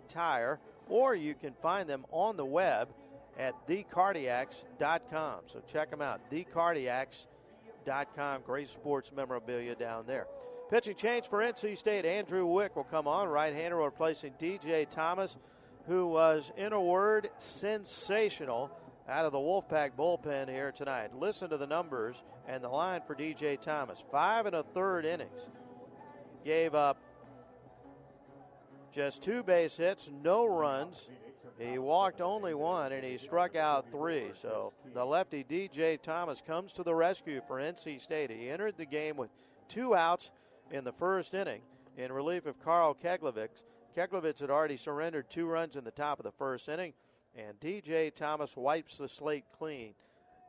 Tire, or you can find them on the web at thecardiacs.com. So check them out, thecardiacs.com. Great sports memorabilia down there. Pitching change for NC State. Andrew Wick will come on. Right-hander replacing DJ Thomas, who was, in a word, sensational out of the Wolfpack bullpen here tonight. Listen to the numbers and the line for DJ Thomas. 5 1/3 innings. Gave up just 2 base hits, no runs. He walked only 1, and he struck out 3. So the lefty DJ Thomas comes to the rescue for NC State. He entered the game with 2 outs in the first inning in relief of Carl Keglevitz. Keglevitz had already surrendered 2 runs in the top of the first inning, and DJ Thomas wipes the slate clean.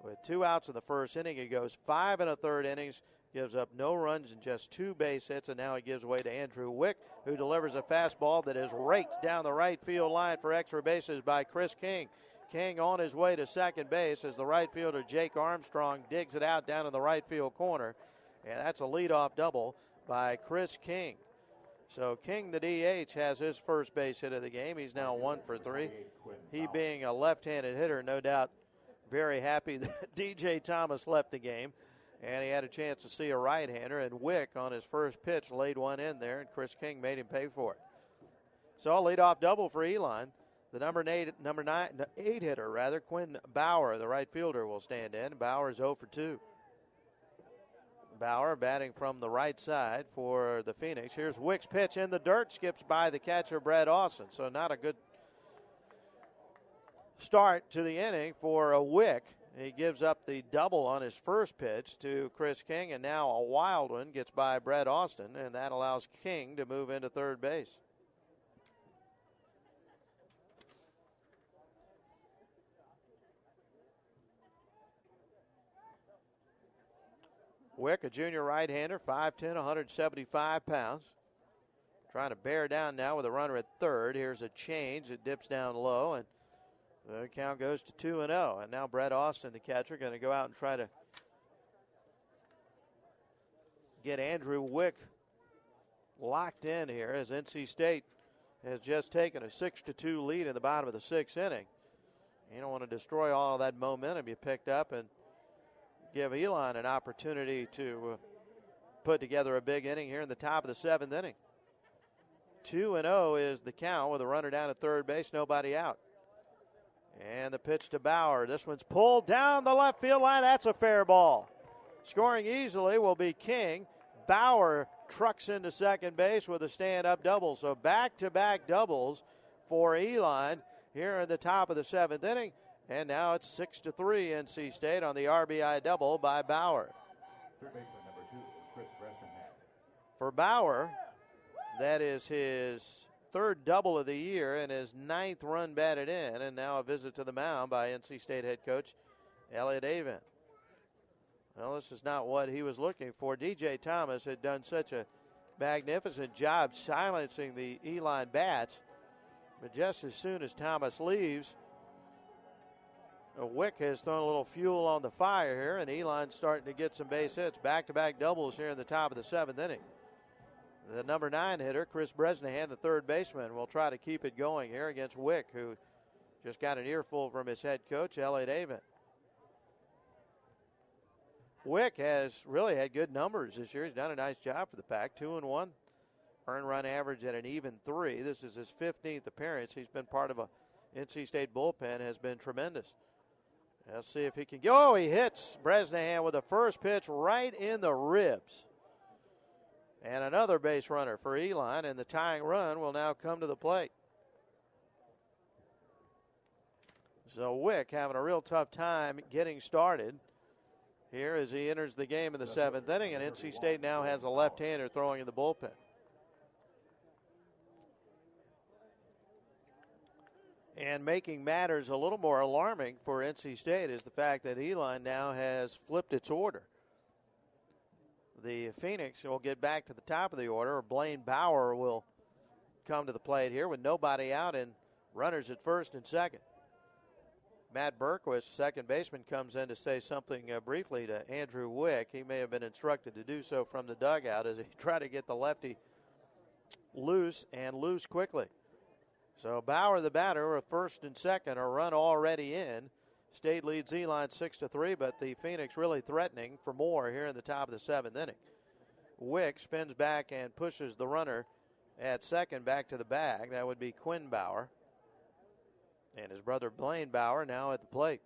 With 2 outs in the first inning, he goes 5 1/3 innings, gives up no runs and just 2 base hits, and now he gives way to Andrew Wick, who delivers a fastball that is raked down the right field line for extra bases by Chris King. King on his way to second base as the right fielder Jake Armstrong digs it out down in the right field corner, and that's a leadoff double by Chris King. So King, the DH, has his first base hit of the game. He's now 1 for 3. He being a left-handed hitter, no doubt very happy that DJ Thomas left the game, and he had a chance to see a right-hander, and Wick on his first pitch laid one in there, and Chris King made him pay for it. So a leadoff double for Elon. The number 8 hitter, Quinn Bauer, the right fielder, will stand in. Bauer is 0 for 2. Bauer batting from the right side for the Phoenix. Here's Wick's pitch in the dirt, skips by the catcher Brett Austin. So not a good start to the inning for a Wick. He gives up the double on his first pitch to Chris King, and now a wild one gets by Brett Austin, and that allows King to move into third base. Wick, a junior right-hander, 5'10", 175 pounds. Trying to bear down now with a runner at third. Here's a change. It dips down low, and the count goes to 2-0. And now Brett Austin, the catcher, going to go out and try to get Andrew Wick locked in here as NC State has just taken a 6-2 lead in the bottom of the 6th inning. You don't want to destroy all that momentum you picked up and give Elon an opportunity to put together a big inning here in the top of the 7th inning. 2-0 is the count with a runner down at third base, nobody out. And the pitch to Bauer. This one's pulled down the left field line. That's a fair ball. Scoring easily will be King. Bauer trucks into second base with a stand-up double. So back-to-back doubles for Elon here in the top of the 7th inning. And now it's 6-3 NC State on the RBI double by Bauer. Third baseman number 2, Chris Bresnahan. For Bauer, that is his third double of the year and his 9th run batted in. And now a visit to the mound by NC State head coach Elliott Avent. Well, this is not what he was looking for. DJ Thomas had done such a magnificent job silencing the Elon bats. But just as soon as Thomas leaves, Wick has thrown a little fuel on the fire here, and Elon's starting to get some base hits. Back-to-back doubles here in the top of the 7th inning. The number 9 hitter, Chris Bresnahan, the third baseman, will try to keep it going here against Wick, who just got an earful from his head coach, Elliott Avent. Wick has really had good numbers this year. He's done a nice job for the Pack. 2-1. Earned run average at an even 3. This is his 15th appearance. He's been part of a NC State bullpen, has been tremendous. Let's see if he can go. Oh, he hits Bresnahan with a first pitch right in the ribs. And another base runner for Elon, and the tying run will now come to the plate. So Wick having a real tough time getting started here as he enters the game in the 7th inning, and NC State now has a left-hander throwing in the bullpen. And making matters a little more alarming for NC State is the fact that Elon now has flipped its order. The Phoenix will get back to the top of the order. Blaine Bauer will come to the plate here with nobody out and runners at first and second. Matt Berquist, second baseman, comes in to say something briefly to Andrew Wick. He may have been instructed to do so from the dugout as he tried to get the lefty loose and loose quickly. So Bauer, the batter, with first and second, a run already in. State leads Elon 6-3, but the Phoenix really threatening for more here in the top of the seventh inning. Wick spins back and pushes the runner at second back to the bag. That would be Quinn Bauer. And his brother Blaine Bauer now at the plate.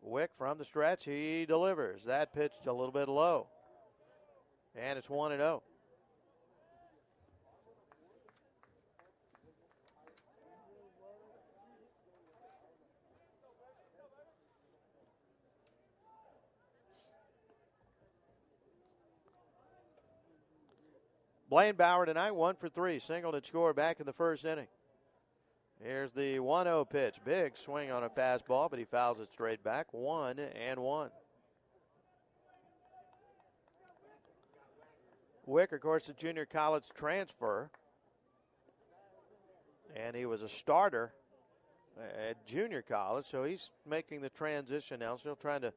Wick from the stretch, he delivers. That pitched a little bit low. And it's 1-0. Blaine Bauer tonight, 1 for 3. Singled and scored back in the first inning. Here's the 1-0 pitch. Big swing on a fastball, but he fouls it straight back. 1-1. Wick, of course, a junior college transfer. And he was a starter at junior college, so he's making the transition now. Still trying to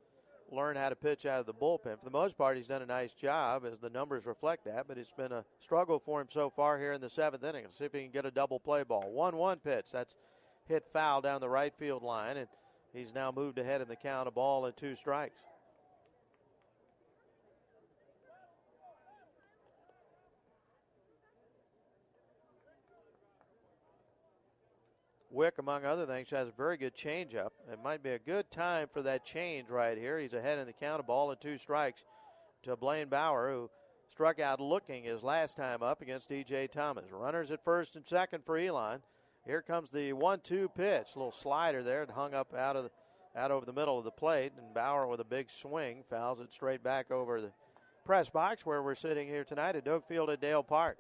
learn how to pitch out of the bullpen. For the most part, he's done a nice job, as the numbers reflect that, but it's been a struggle for him so far here in the seventh inning. Let's see if he can get a double play ball. 1-1 pitch. That's hit foul down the right field line, and he's now moved ahead in the count, a ball and 2 strikes. Wick, among other things, has a very good changeup. It might be a good time for that change right here. He's ahead in the count, a ball and 2 strikes to Blaine Bauer, who struck out looking his last time up against D.J. Thomas. Runners at first and second for Elon. Here comes the 1-2 pitch. A little slider there. It hung up out over the middle of the plate, and Bauer with a big swing fouls it straight back over the press box where we're sitting here tonight at Doak Field at Dale Park.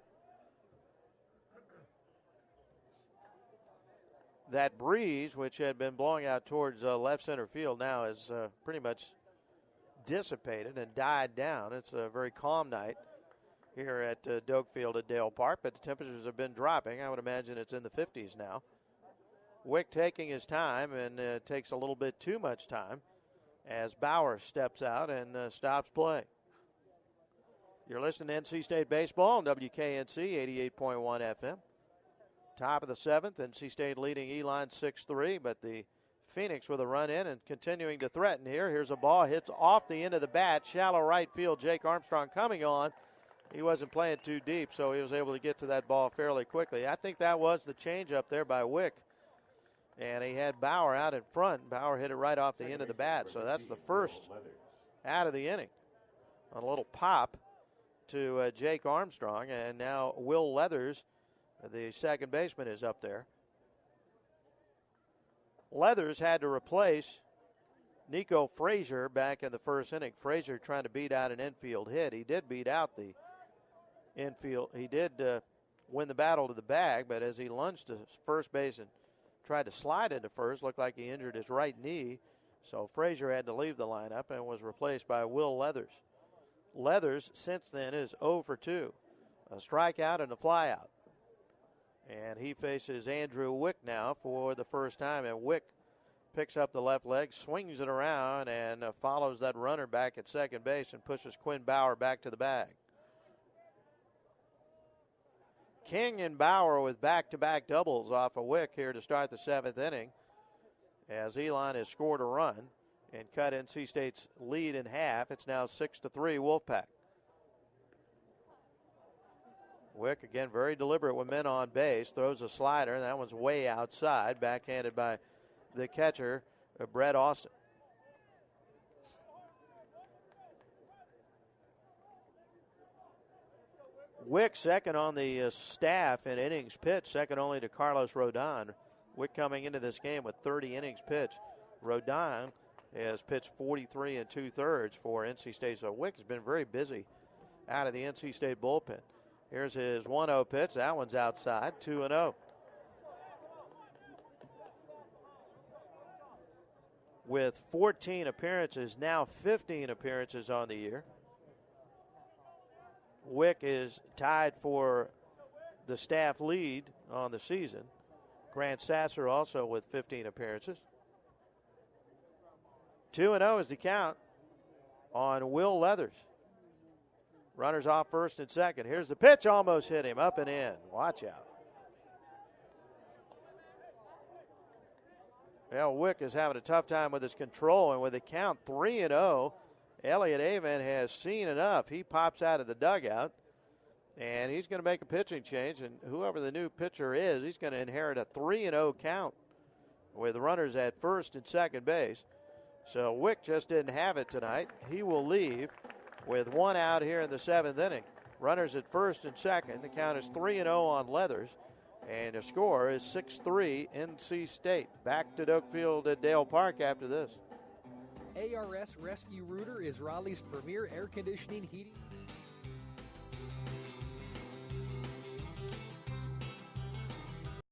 That breeze, which had been blowing out towards left center field, now is pretty much dissipated and died down. It's a very calm night here at Doak Field at Dale Park, but the temperatures have been dropping. I would imagine it's in the 50s now. Wick taking his time, and takes a little bit too much time as Bauer steps out and stops play. You're listening to NC State Baseball on WKNC 88.1 FM. Top of the seventh, NC State leading Elon 6-3, but the Phoenix with a run in and continuing to threaten here. Here's a ball, hits off the end of the bat, shallow right field. Jake Armstrong coming on. He wasn't playing too deep, so he was able to get to that ball fairly quickly. I think that was the changeup there by Wick. And he had Bauer out in front. Bauer hit it right off the end of the bat, so that's the first out of the inning. A little pop to Jake Armstrong, and now Will Leathers, the second baseman, is up there. Leathers had to replace Nico Frazier back in the first inning. Frazier trying to beat out an infield hit. He did beat out the infield. He did win the battle to the bag, but as he lunged to first base and tried to slide into first, looked like he injured his right knee. So Frazier had to leave the lineup and was replaced by Will Leathers. Leathers, since then, is 0 for 2. A strikeout and a flyout. And he faces Andrew Wick now for the first time. And Wick picks up the left leg, swings it around, and follows that runner back at second base and pushes Quinn Bauer back to the bag. King and Bauer with back-to-back doubles off of Wick here to start the seventh inning, as Elon has scored a run and cut NC State's lead in half. It's now 6-3 Wolfpack. Wick, again, very deliberate with men on base. Throws a slider, and that one's way outside. Backhanded by the catcher, Brett Austin. Wick second on the staff in innings pitched, second only to Carlos Rodon. Wick coming into this game with 30 innings pitched. Rodon has pitched 43 2/3 for NC State. So Wick has been very busy out of the NC State bullpen. Here's his 1-0 pitch. That one's outside, 2-0. With 14 appearances, now 15 appearances on the year. Wick is tied for the staff lead on the season. Grant Sasser also with 15 appearances. 2-0 is the count on Will Leathers. Runners off first and second. Here's the pitch, almost hit him, up and in. Watch out. Well, Wick is having a tough time with his control, and with the count 3-0, Elliott Avent has seen enough. He pops out of the dugout, and he's going to make a pitching change, and whoever the new pitcher is, he's going to inherit a 3-0 count with runners at first and second base. So Wick just didn't have it tonight. He will leave with one out here in the seventh inning. Runners at first and second. The count is 3-0 on Leathers. And the score is 6-3 NC State. Back to Doak Field at Dale Park after this. ARS Rescue Rooter is Raleigh's premier air conditioning, heating.